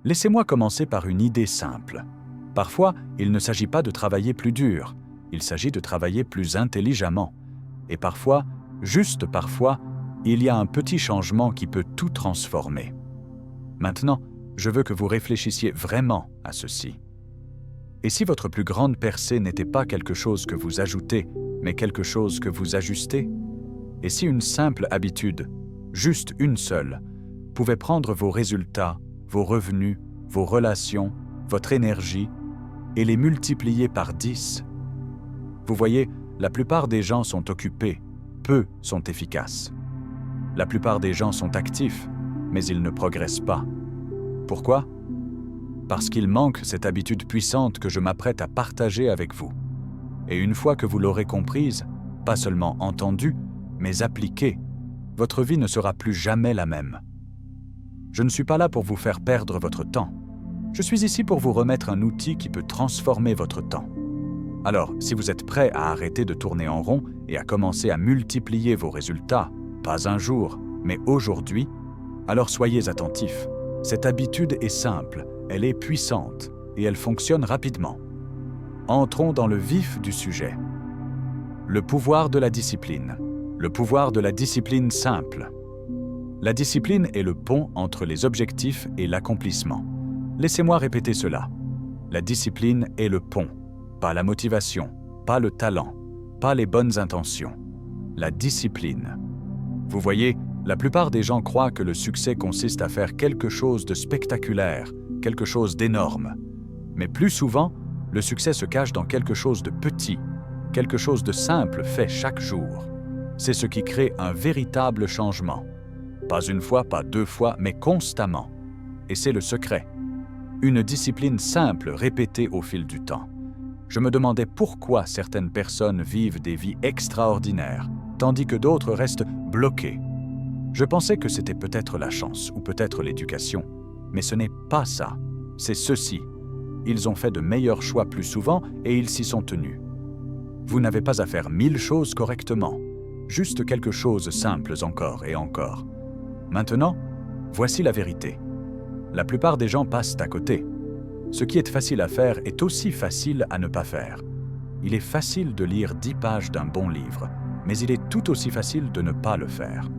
Laissez-moi commencer par une idée simple. Parfois, il ne s'agit pas de travailler plus dur, il s'agit de travailler plus intelligemment. Et parfois, juste parfois, il y a un petit changement qui peut tout transformer. Maintenant, je veux que vous réfléchissiez vraiment à ceci. Et si votre plus grande percée n'était pas quelque chose que vous ajoutez, mais quelque chose que vous ajustez? Et si une simple habitude, juste une seule, pouvait prendre vos résultats, vos revenus, vos relations, votre énergie, et les multiplier par 10? Vous voyez, la plupart des gens sont occupés, peu sont efficaces. La plupart des gens sont actifs, mais ils ne progressent pas. Pourquoi? Parce qu'il manque cette habitude puissante que je m'apprête à partager avec vous. Et une fois que vous l'aurez comprise, pas seulement entendue, mais appliquée, votre vie ne sera plus jamais la même. Je ne suis pas là pour vous faire perdre votre temps. Je suis ici pour vous remettre un outil qui peut transformer votre temps. Alors, si vous êtes prêt à arrêter de tourner en rond et à commencer à multiplier vos résultats, pas un jour, mais aujourd'hui, alors soyez attentifs. Cette habitude est simple, elle est puissante et elle fonctionne rapidement. Entrons dans le vif du sujet. Le pouvoir de la discipline. Le pouvoir de la discipline simple. La discipline est le pont entre les objectifs et l'accomplissement. Laissez-moi répéter cela. La discipline est le pont, pas la motivation, pas le talent, pas les bonnes intentions. La discipline. Vous voyez, la plupart des gens croient que le succès consiste à faire quelque chose de spectaculaire, quelque chose d'énorme. Mais plus souvent, le succès se cache dans quelque chose de petit, quelque chose de simple fait chaque jour. C'est ce qui crée un véritable changement. Pas une fois, pas deux fois, mais constamment. Et c'est le secret. Une discipline simple répétée au fil du temps. Je me demandais pourquoi certaines personnes vivent des vies extraordinaires, tandis que d'autres restent bloquées. Je pensais que c'était peut-être la chance ou peut-être l'éducation, mais ce n'est pas ça, c'est ceci. Ils ont fait de meilleurs choix plus souvent et ils s'y sont tenus. Vous n'avez pas à faire 1000 choses correctement, juste quelques choses simples encore et encore. Maintenant, voici la vérité. La plupart des gens passent à côté. Ce qui est facile à faire est aussi facile à ne pas faire. Il est facile de lire 10 pages d'un bon livre, mais il est tout aussi facile de ne pas le faire.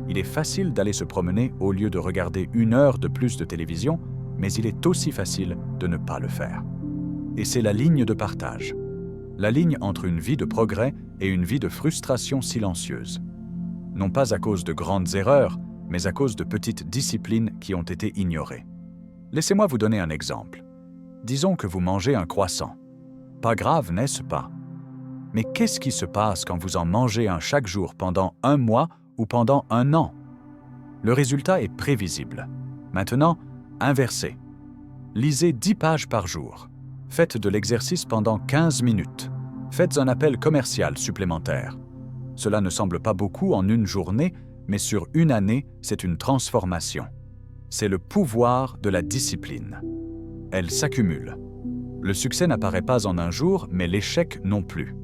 Il est facile d'aller se promener au lieu de regarder 1 heure de plus de télévision, mais il est aussi facile de ne pas le faire. Et c'est la ligne de partage. La ligne entre une vie de progrès et une vie de frustration silencieuse. Non pas à cause de grandes erreurs, mais à cause de petites disciplines qui ont été ignorées. Laissez-moi vous donner un exemple. Disons que vous mangez un croissant. Pas grave, n'est-ce pas? Mais qu'est-ce qui se passe quand vous en mangez un chaque jour pendant 1 mois ou pendant 1 an? Le résultat est prévisible. Maintenant, inversez. Lisez 10 pages par jour. Faites de l'exercice pendant 15 minutes. Faites un appel commercial supplémentaire. Cela ne semble pas beaucoup en une journée, mais sur 1 année, c'est une transformation. C'est le pouvoir de la discipline. Elle s'accumule. Le succès n'apparaît pas en un jour, mais l'échec non plus.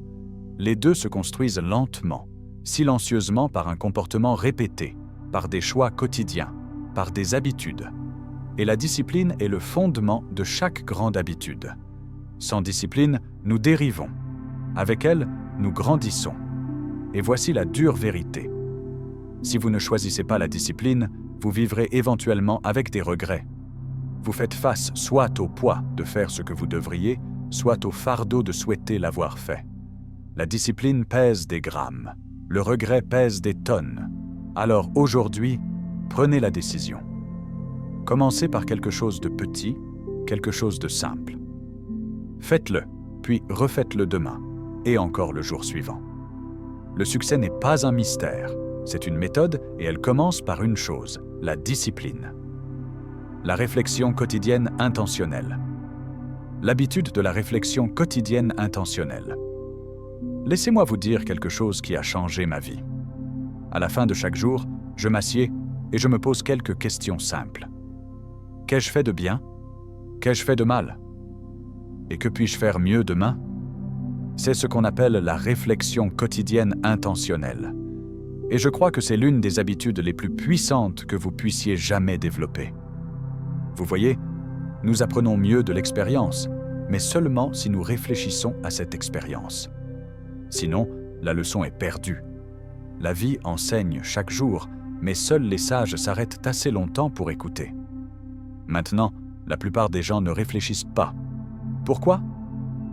Les deux se construisent lentement, silencieusement par un comportement répété, par des choix quotidiens, par des habitudes. Et la discipline est le fondement de chaque grande habitude. Sans discipline, nous dérivons. Avec elle, nous grandissons. Et voici la dure vérité. Si vous ne choisissez pas la discipline, vous vivrez éventuellement avec des regrets. Vous faites face soit au poids de faire ce que vous devriez, soit au fardeau de souhaiter l'avoir fait. La discipline pèse des grammes, le regret pèse des tonnes. Alors aujourd'hui, prenez la décision. Commencez par quelque chose de petit, quelque chose de simple. Faites-le, puis refaites-le demain, et encore le jour suivant. Le succès n'est pas un mystère, c'est une méthode et elle commence par une chose, la discipline. La réflexion quotidienne intentionnelle. L'habitude de la réflexion quotidienne intentionnelle. Laissez-moi vous dire quelque chose qui a changé ma vie. À la fin de chaque jour, je m'assieds et je me pose quelques questions simples. Qu'ai-je fait de bien? Qu'ai-je fait de mal? Et que puis-je faire mieux demain? C'est ce qu'on appelle la réflexion quotidienne intentionnelle. Et je crois que c'est l'une des habitudes les plus puissantes que vous puissiez jamais développer. Vous voyez, Nous apprenons mieux de l'expérience, mais seulement si nous réfléchissons à cette expérience. Sinon, la leçon est perdue. La vie enseigne chaque jour, mais seuls les sages s'arrêtent assez longtemps pour écouter. Maintenant, la plupart des gens ne réfléchissent pas. Pourquoi?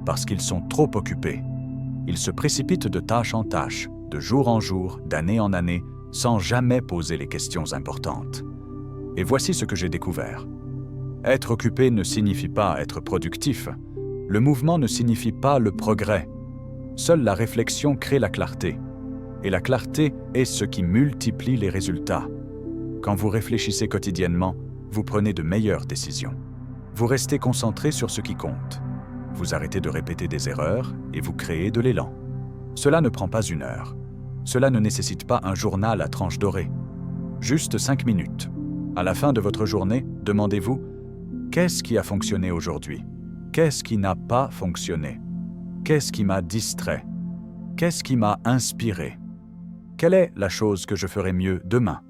Parce qu'ils sont trop occupés. Ils se précipitent de tâche en tâche, de jour en jour, d'année en année, sans jamais poser les questions importantes. Et voici ce que j'ai découvert. Être occupé ne signifie pas être productif. Le mouvement ne signifie pas le progrès. Seule la réflexion crée la clarté. Et la clarté est ce qui multiplie les résultats. Quand vous réfléchissez quotidiennement, vous prenez de meilleures décisions. Vous restez concentré sur ce qui compte. Vous arrêtez de répéter des erreurs et vous créez de l'élan. Cela ne prend pas 1 heure. Cela ne nécessite pas un journal à tranche dorée. Juste 5 minutes. À la fin de votre journée, demandez-vous « Qu'est-ce qui a fonctionné aujourd'hui? Qu'est-ce qui n'a pas fonctionné? Qu'est-ce qui m'a distrait? Qu'est-ce qui m'a inspiré? Quelle est la chose que je ferai mieux demain ?»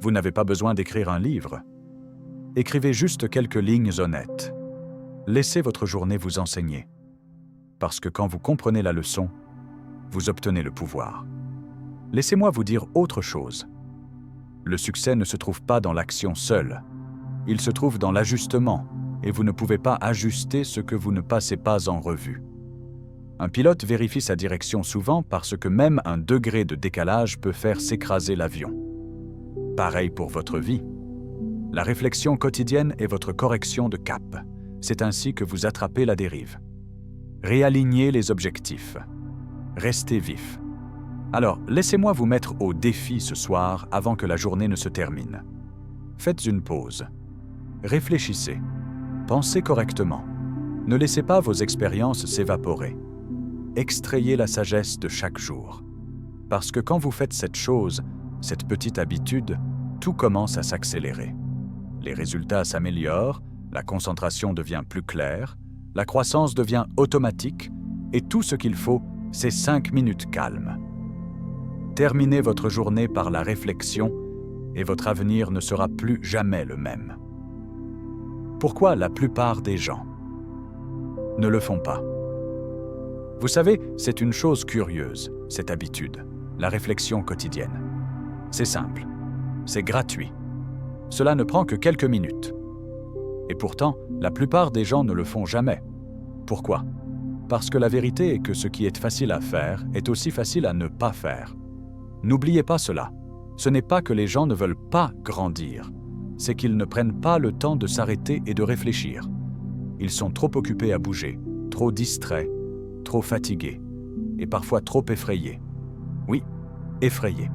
Vous n'avez pas besoin d'écrire un livre. Écrivez juste quelques lignes honnêtes. Laissez votre journée vous enseigner. Parce que quand vous comprenez la leçon, vous obtenez le pouvoir. Laissez-moi vous dire autre chose. Le succès ne se trouve pas dans l'action seule. Il se trouve dans l'ajustement, et vous ne pouvez pas ajuster ce que vous ne passez pas en revue. Un pilote vérifie sa direction souvent parce que même un degré de décalage peut faire s'écraser l'avion. Pareil pour votre vie. La réflexion quotidienne est votre correction de cap. C'est ainsi que vous attrapez la dérive. Réalignez les objectifs. Restez vif. Alors, laissez-moi vous mettre au défi ce soir avant que la journée ne se termine. Faites une pause. Réfléchissez. Pensez correctement. Ne laissez pas vos expériences s'évaporer. Extrayez la sagesse de chaque jour. Parce que quand vous faites cette chose, cette petite habitude, tout commence à s'accélérer. Les résultats s'améliorent, la concentration devient plus claire, la croissance devient automatique, et tout ce qu'il faut, c'est 5 minutes calmes. Terminez votre journée par la réflexion, et votre avenir ne sera plus jamais le même. Pourquoi la plupart des gens ne le font pas? Vous savez, c'est une chose curieuse, cette habitude, la réflexion quotidienne. C'est simple, c'est gratuit. Cela ne prend que quelques minutes. Et pourtant, la plupart des gens ne le font jamais. Pourquoi? Parce que la vérité est que ce qui est facile à faire est aussi facile à ne pas faire. N'oubliez pas cela. Ce n'est pas que les gens ne veulent pas grandir, c'est qu'ils ne prennent pas le temps de s'arrêter et de réfléchir. Ils sont trop occupés à bouger, trop distraits, trop fatigués, et parfois trop effrayés. Oui, effrayés.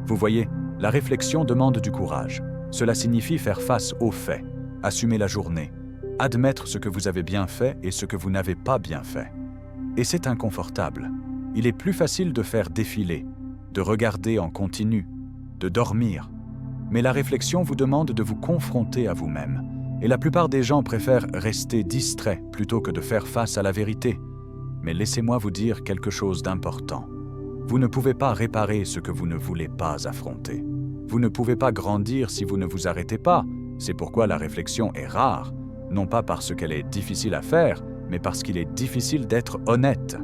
Vous voyez, la réflexion demande du courage. Cela signifie faire face aux faits, assumer la journée, admettre ce que vous avez bien fait et ce que vous n'avez pas bien fait. Et c'est inconfortable. Il est plus facile de faire défiler, de regarder en continu, de dormir. Mais la réflexion vous demande de vous confronter à vous-même. Et la plupart des gens préfèrent rester distraits plutôt que de faire face à la vérité. Mais laissez-moi vous dire quelque chose d'important. Vous ne pouvez pas réparer ce que vous ne voulez pas affronter. Vous ne pouvez pas grandir si vous ne vous arrêtez pas. C'est pourquoi la réflexion est rare, non pas parce qu'elle est difficile à faire, mais parce qu'il est difficile d'être honnête.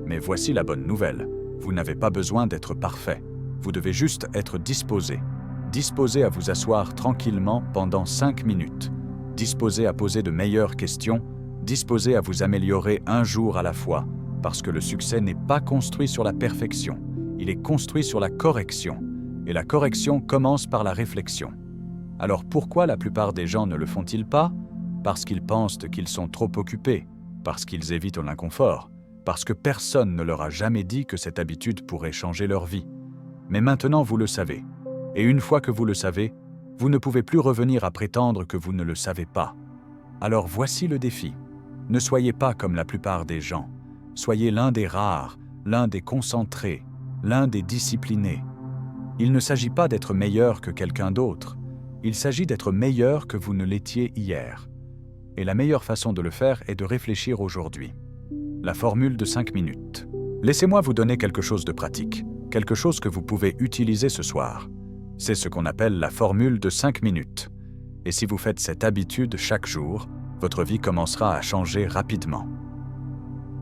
Mais voici la bonne nouvelle. Vous n'avez pas besoin d'être parfait. Vous devez juste être disposé. Disposé à vous asseoir tranquillement pendant 5 minutes. Disposé à poser de meilleures questions. Disposé à vous améliorer un jour à la fois. Parce que le succès n'est pas construit sur la perfection. Il est construit sur la correction. Et la correction commence par la réflexion. Alors pourquoi la plupart des gens ne le font-ils pas? Parce qu'ils pensent qu'ils sont trop occupés. Parce qu'ils évitent l'inconfort. Parce que personne ne leur a jamais dit que cette habitude pourrait changer leur vie. Mais maintenant vous le savez. Et une fois que vous le savez, vous ne pouvez plus revenir à prétendre que vous ne le savez pas. Alors voici le défi. Ne soyez pas comme la plupart des gens. Soyez l'un des rares, l'un des concentrés, l'un des disciplinés. Il ne s'agit pas d'être meilleur que quelqu'un d'autre. Il s'agit d'être meilleur que vous ne l'étiez hier. Et la meilleure façon de le faire est de réfléchir aujourd'hui. La formule de 5 minutes. Laissez-moi vous donner quelque chose de pratique, quelque chose que vous pouvez utiliser ce soir. C'est ce qu'on appelle la formule de 5 minutes. Et si vous faites cette habitude chaque jour, votre vie commencera à changer rapidement.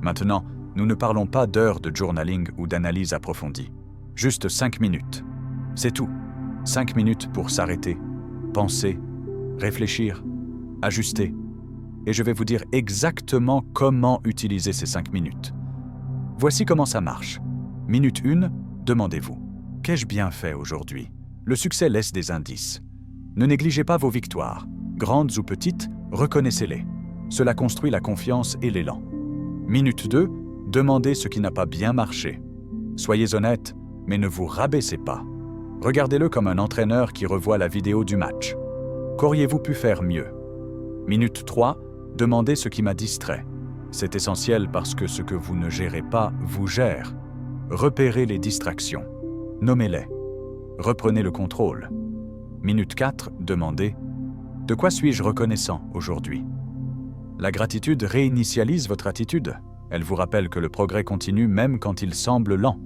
Maintenant, nous ne parlons pas d'heures de journaling ou d'analyse approfondie. Juste 5 minutes. C'est tout. 5 minutes pour s'arrêter, penser, réfléchir, ajuster. Et je vais vous dire exactement comment utiliser ces 5 minutes. Voici comment ça marche. Minute 1, demandez-vous: qu'ai-je bien fait aujourd'hui? Le succès laisse des indices. Ne négligez pas vos victoires. Grandes ou petites, reconnaissez-les. Cela construit la confiance et l'élan. Minute 2, demandez ce qui n'a pas bien marché. Soyez honnête, mais ne vous rabaissez pas. Regardez-le comme un entraîneur qui revoit la vidéo du match. Qu'auriez-vous pu faire mieux? Minute 3, demandez ce qui m'a distrait. C'est essentiel parce que ce que vous ne gérez pas vous gère. Repérez les distractions. Nommez-les. Reprenez le contrôle. Minute 4, demandez: de quoi suis-je reconnaissant aujourd'hui? La gratitude réinitialise votre attitude. Elle vous rappelle que le progrès continue même quand il semble lent.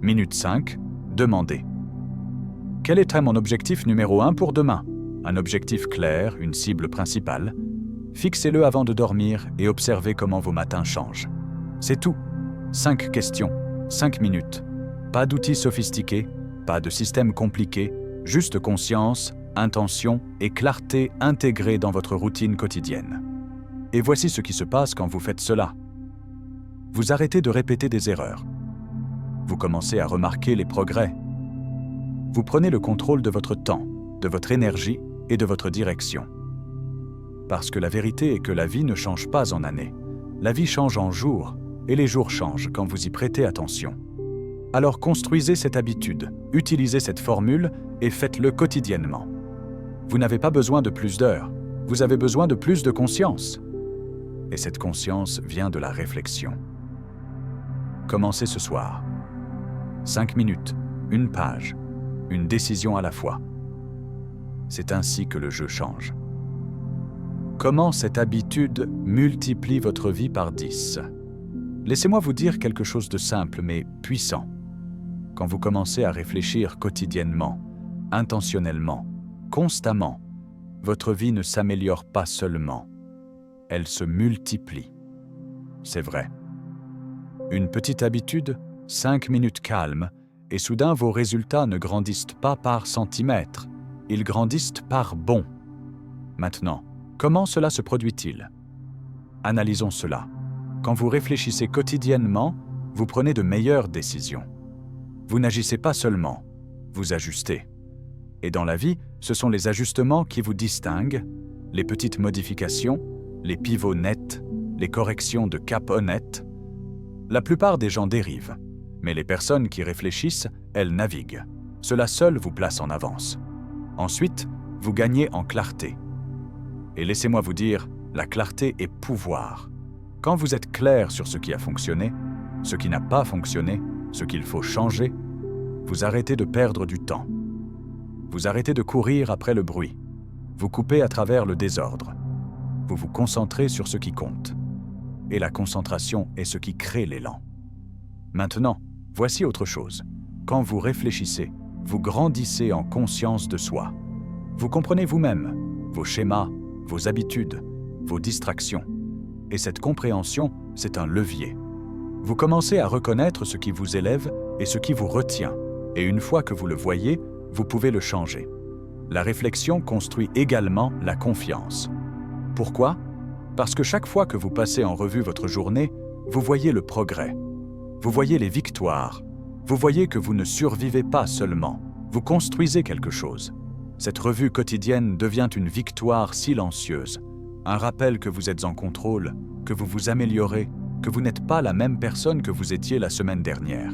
Minute 5, demandez: quel est mon objectif numéro 1 pour demain? Un objectif clair, une cible principale. Fixez-le avant de dormir et observez comment vos matins changent. C'est tout. 5 questions, 5 minutes. Pas d'outils sophistiqués, pas de système compliqué, juste conscience, intention et clarté intégrées dans votre routine quotidienne. Et voici ce qui se passe quand vous faites cela. Vous arrêtez de répéter des erreurs. Vous commencez à remarquer les progrès. Vous prenez le contrôle de votre temps, de votre énergie et de votre direction. Parce que la vérité est que la vie ne change pas en années. La vie change en jours, et les jours changent quand vous y prêtez attention. Alors construisez cette habitude, utilisez cette formule et faites-le quotidiennement. Vous n'avez pas besoin de plus d'heures, vous avez besoin de plus de conscience. Et cette conscience vient de la réflexion. Commencez ce soir. 5 minutes, une page, une décision à la fois. C'est ainsi que le jeu change. Comment cette habitude multiplie votre vie par 10? Laissez-moi vous dire quelque chose de simple mais puissant. Quand vous commencez à réfléchir quotidiennement, intentionnellement, constamment, votre vie ne s'améliore pas seulement, elle se multiplie. C'est vrai. Une petite habitude, 5 minutes calmes, et soudain vos résultats ne grandissent pas par centimètres, ils grandissent par bond. Maintenant, comment cela se produit-il? Analysons cela. Quand vous réfléchissez quotidiennement, vous prenez de meilleures décisions. Vous n'agissez pas seulement, vous ajustez. Et dans la vie, ce sont les ajustements qui vous distinguent, les petites modifications, les pivots nets, les corrections de cap honnêtes. La plupart des gens dérivent, mais les personnes qui réfléchissent, elles naviguent. Cela seul vous place en avance. Ensuite, vous gagnez en clarté. Et laissez-moi vous dire, la clarté est pouvoir. Quand vous êtes clair sur ce qui a fonctionné, ce qui n'a pas fonctionné, ce qu'il faut changer, vous arrêtez de perdre du temps. Vous arrêtez de courir après le bruit. Vous coupez à travers le désordre. Vous vous concentrez sur ce qui compte. Et la concentration est ce qui crée l'élan. Maintenant, voici autre chose. Quand vous réfléchissez, vous grandissez en conscience de soi. Vous comprenez vous-même, vos schémas, vos habitudes, vos distractions. Et cette compréhension, c'est un levier. Vous commencez à reconnaître ce qui vous élève et ce qui vous retient. Et une fois que vous le voyez, vous pouvez le changer. La réflexion construit également la confiance. Pourquoi? Parce que chaque fois que vous passez en revue votre journée, vous voyez le progrès. Vous voyez les victoires. Vous voyez que vous ne survivez pas seulement. Vous construisez quelque chose. Cette revue quotidienne devient une victoire silencieuse. Un rappel que vous êtes en contrôle, que vous vous améliorez, que vous n'êtes pas la même personne que vous étiez la semaine dernière.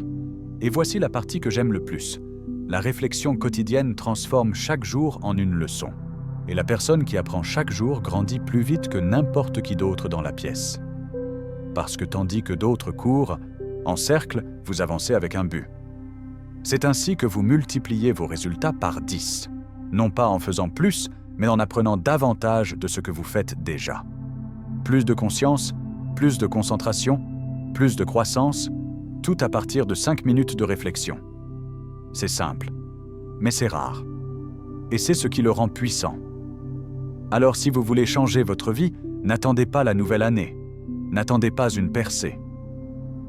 Et voici la partie que j'aime le plus. La réflexion quotidienne transforme chaque jour en une leçon. Et la personne qui apprend chaque jour grandit plus vite que n'importe qui d'autre dans la pièce. Parce que tandis que d'autres courent, en cercle, vous avancez avec un but. C'est ainsi que vous multipliez vos résultats par 10. Non pas en faisant plus, mais en apprenant davantage de ce que vous faites déjà. Plus de conscience, plus de concentration, plus de croissance, tout à partir de 5 minutes de réflexion. C'est simple, mais c'est rare. Et c'est ce qui le rend puissant. Alors si vous voulez changer votre vie, n'attendez pas la nouvelle année. N'attendez pas une percée.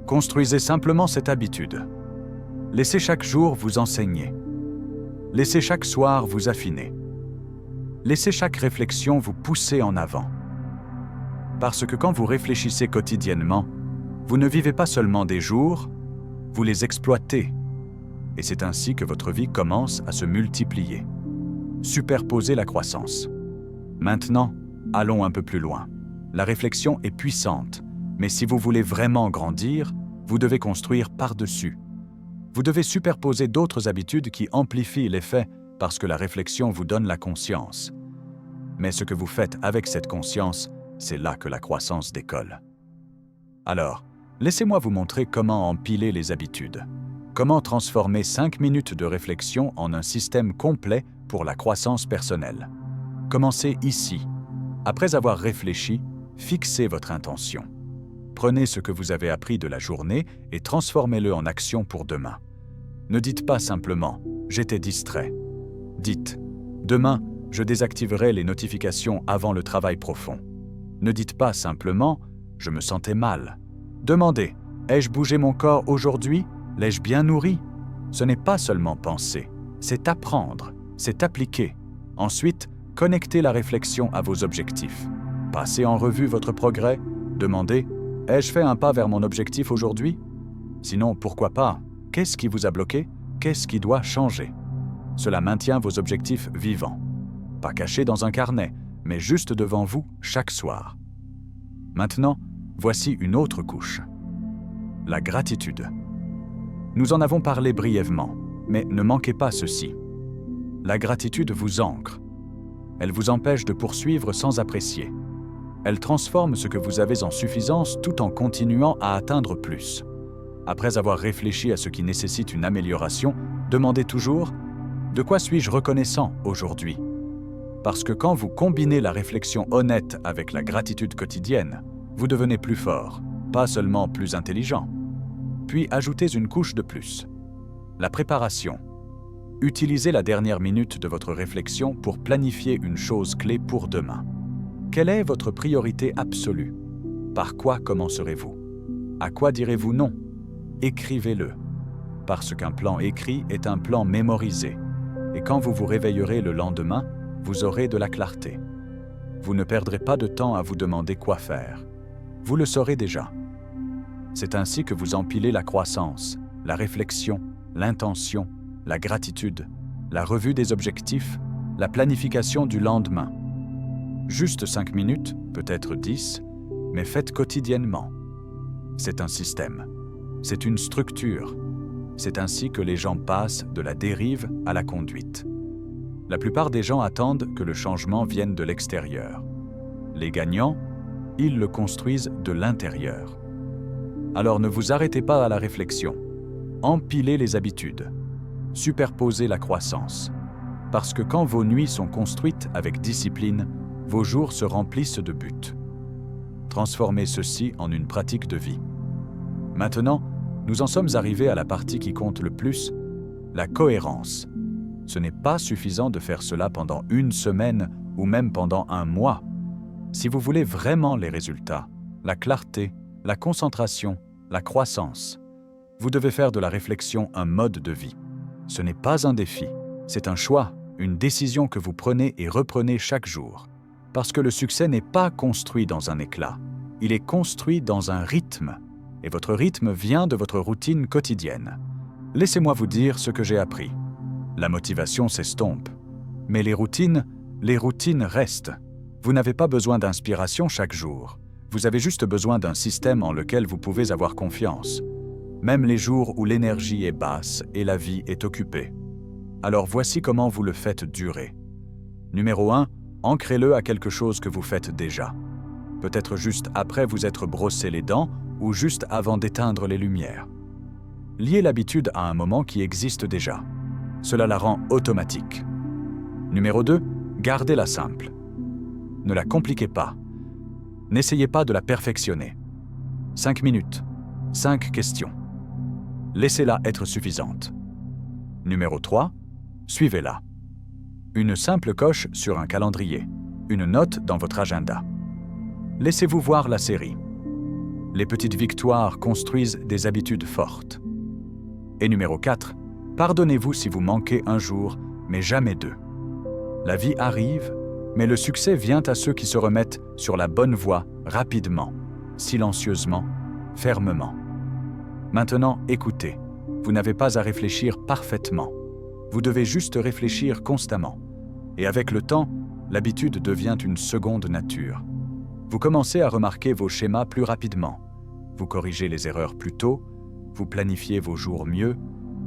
Construisez simplement cette habitude. Laissez chaque jour vous enseigner. Laissez chaque soir vous affiner. Laissez chaque réflexion vous pousser en avant. Parce que quand vous réfléchissez quotidiennement, vous ne vivez pas seulement des jours, vous les exploitez. Et c'est ainsi que votre vie commence à se multiplier. Superposez la croissance. Maintenant, allons un peu plus loin. La réflexion est puissante, mais si vous voulez vraiment grandir, vous devez construire par-dessus. Vous devez superposer d'autres habitudes qui amplifient l'effet parce que la réflexion vous donne la conscience. Mais ce que vous faites avec cette conscience, c'est là que la croissance décolle. Alors, laissez-moi vous montrer comment empiler les habitudes. Comment transformer 5 minutes de réflexion en un système complet pour la croissance personnelle. Commencez ici. Après avoir réfléchi, fixez votre intention. Prenez ce que vous avez appris de la journée et transformez-le en action pour demain. Ne dites pas simplement « j'étais distrait ». Dites « demain, je désactiverai les notifications avant le travail profond ». Ne dites pas simplement « je me sentais mal ». Demandez « ai-je bougé mon corps aujourd'hui ? L'ai-je bien nourri ?» Ce n'est pas seulement penser, c'est apprendre, c'est appliquer. Ensuite, connectez la réflexion à vos objectifs. Passez en revue votre progrès. Demandez « ai-je fait un pas vers mon objectif aujourd'hui ?» Sinon, pourquoi pas ? Qu'est-ce qui vous a bloqué ? Qu'est-ce qui doit changer ? Cela maintient vos objectifs vivants. Pas cachés dans un carnet, mais juste devant vous chaque soir. Maintenant, voici une autre couche. La gratitude. Nous en avons parlé brièvement, mais ne manquez pas ceci. La gratitude vous ancre. Elle vous empêche de poursuivre sans apprécier. Elle transforme ce que vous avez en suffisance tout en continuant à atteindre plus. Après avoir réfléchi à ce qui nécessite une amélioration, demandez toujours « De quoi suis-je reconnaissant aujourd'hui ?» Parce que quand vous combinez la réflexion honnête avec la gratitude quotidienne, vous devenez plus fort, pas seulement plus intelligent. Puis ajoutez une couche de plus. La préparation. Utilisez la dernière minute de votre réflexion pour planifier une chose clé pour demain. Quelle est votre priorité absolue? Par quoi commencerez-vous? À quoi direz-vous non? Écrivez-le. Parce qu'un plan écrit est un plan mémorisé. Et quand vous vous réveillerez le lendemain, vous aurez de la clarté. Vous ne perdrez pas de temps à vous demander quoi faire. Vous le saurez déjà. C'est ainsi que vous empilez la croissance, la réflexion, l'intention, la gratitude, la revue des objectifs, la planification du lendemain. Juste 5 minutes, peut-être 10, mais faites quotidiennement. C'est un système. C'est une structure. C'est ainsi que les gens passent de la dérive à la conduite. La plupart des gens attendent que le changement vienne de l'extérieur. Les gagnants, ils le construisent de l'intérieur. Alors ne vous arrêtez pas à la réflexion. Empilez les habitudes. Superposez la croissance. Parce que quand vos nuits sont construites avec discipline, vos jours se remplissent de buts. Transformez ceci en une pratique de vie. Maintenant, nous en sommes arrivés à la partie qui compte le plus, la cohérence. Ce n'est pas suffisant de faire cela pendant une semaine ou même pendant un mois. Si vous voulez vraiment les résultats, la clarté, la concentration, la croissance, vous devez faire de la réflexion un mode de vie. Ce n'est pas un défi, c'est un choix, une décision que vous prenez et reprenez chaque jour. Parce que le succès n'est pas construit dans un éclat, il est construit dans un rythme. Et votre rythme vient de votre routine quotidienne. Laissez-moi vous dire ce que j'ai appris. La motivation s'estompe. Mais les routines restent. Vous n'avez pas besoin d'inspiration chaque jour. Vous avez juste besoin d'un système en lequel vous pouvez avoir confiance. Même les jours où l'énergie est basse et la vie est occupée. Alors voici comment vous le faites durer. Numéro 1, ancrez-le à quelque chose que vous faites déjà. Peut-être juste après vous être brossé les dents ou juste avant d'éteindre les lumières. Liez l'habitude à un moment qui existe déjà. Cela la rend automatique. Numéro 2, gardez-la simple. Ne la compliquez pas. N'essayez pas de la perfectionner. 5 minutes, 5 questions. Laissez-la être suffisante. Numéro 3, suivez-la. Une simple coche sur un calendrier. une note dans votre agenda. Laissez-vous voir la série. Les petites victoires construisent des habitudes fortes. Et numéro 4, pardonnez-vous si vous manquez un jour, mais jamais deux. La vie arrive, mais le succès vient à ceux qui se remettent sur la bonne voie rapidement, silencieusement, fermement. Maintenant, écoutez, vous n'avez pas à réfléchir parfaitement. Vous devez juste réfléchir constamment. Et avec le temps, l'habitude devient une seconde nature. Vous commencez à remarquer vos schémas plus rapidement. Vous corrigez les erreurs plus tôt, vous planifiez vos jours mieux,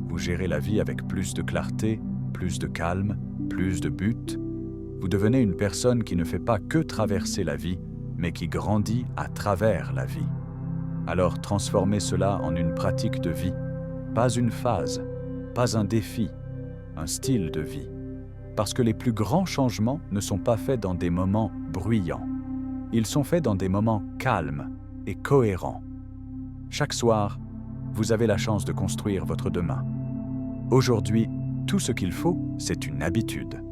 vous gérez la vie avec plus de clarté, plus de calme, plus de but. Vous devenez une personne qui ne fait pas que traverser la vie, mais qui grandit à travers la vie. Alors transformez cela en une pratique de vie, pas une phase, pas un défi, un style de vie. Parce que les plus grands changements ne sont pas faits dans des moments bruyants. Ils sont faits dans des moments calmes et cohérents. Chaque soir, vous avez la chance de construire votre demain. Aujourd'hui, tout ce qu'il faut, c'est une habitude.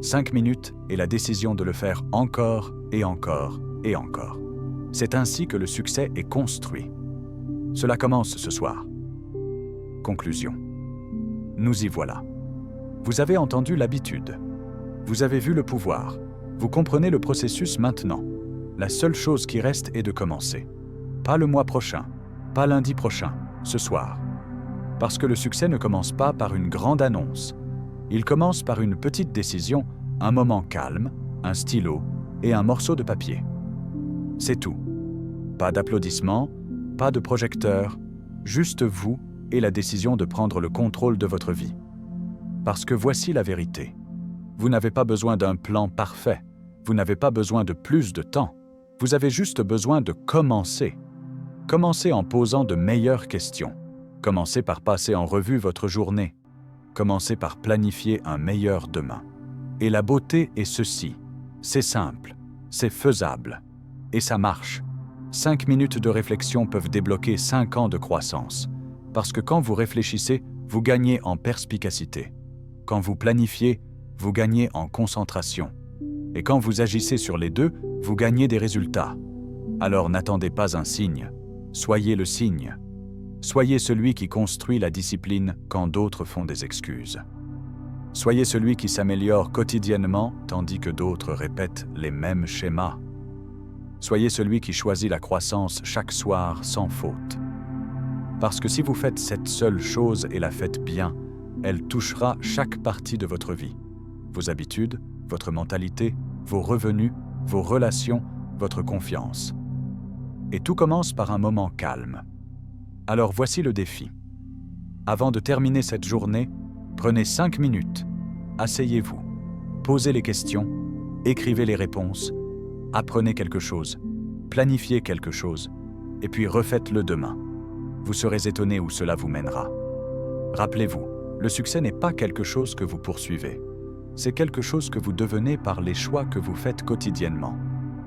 5 minutes et la décision de le faire encore et encore et encore. C'est ainsi que le succès est construit. Cela commence ce soir. Conclusion. Nous y voilà. Vous avez entendu l'habitude. Vous avez vu le pouvoir. Vous comprenez le processus maintenant. La seule chose qui reste est de commencer. Pas le mois prochain, pas lundi prochain, ce soir. Parce que le succès ne commence pas par une grande annonce. Il commence par une petite décision, un moment calme, un stylo et un morceau de papier. C'est tout. Pas d'applaudissements, pas de projecteurs, juste vous et la décision de prendre le contrôle de votre vie. Parce que voici la vérité. Vous n'avez pas besoin d'un plan parfait. Vous n'avez pas besoin de plus de temps. Vous avez juste besoin de commencer. Commencez en posant de meilleures questions. Commencez par passer en revue votre journée. Commencez par planifier un meilleur demain. Et la beauté est ceci. C'est simple, c'est faisable. Et ça marche. 5 minutes de réflexion peuvent débloquer 5 ans de croissance. Parce que quand vous réfléchissez, vous gagnez en perspicacité. Quand vous planifiez, vous gagnez en concentration. Et quand vous agissez sur les deux, vous gagnez des résultats. Alors n'attendez pas un signe. Soyez le signe. Soyez celui qui construit la discipline quand d'autres font des excuses. Soyez celui qui s'améliore quotidiennement tandis que d'autres répètent les mêmes schémas. Soyez celui qui choisit la croissance chaque soir sans faute. Parce que si vous faites cette seule chose et la faites bien, elle touchera chaque partie de votre vie. Vos habitudes, votre mentalité, vos revenus, vos relations, votre confiance. Et tout commence par un moment calme. Alors voici le défi. Avant de terminer cette journée, prenez 5 minutes. Asseyez-vous. Posez les questions. Écrivez les réponses. Apprenez quelque chose. Planifiez quelque chose. Et puis refaites-le demain. Vous serez étonné où cela vous mènera. Rappelez-vous, le succès n'est pas quelque chose que vous poursuivez. C'est quelque chose que vous devenez par les choix que vous faites quotidiennement.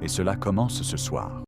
Et cela commence ce soir.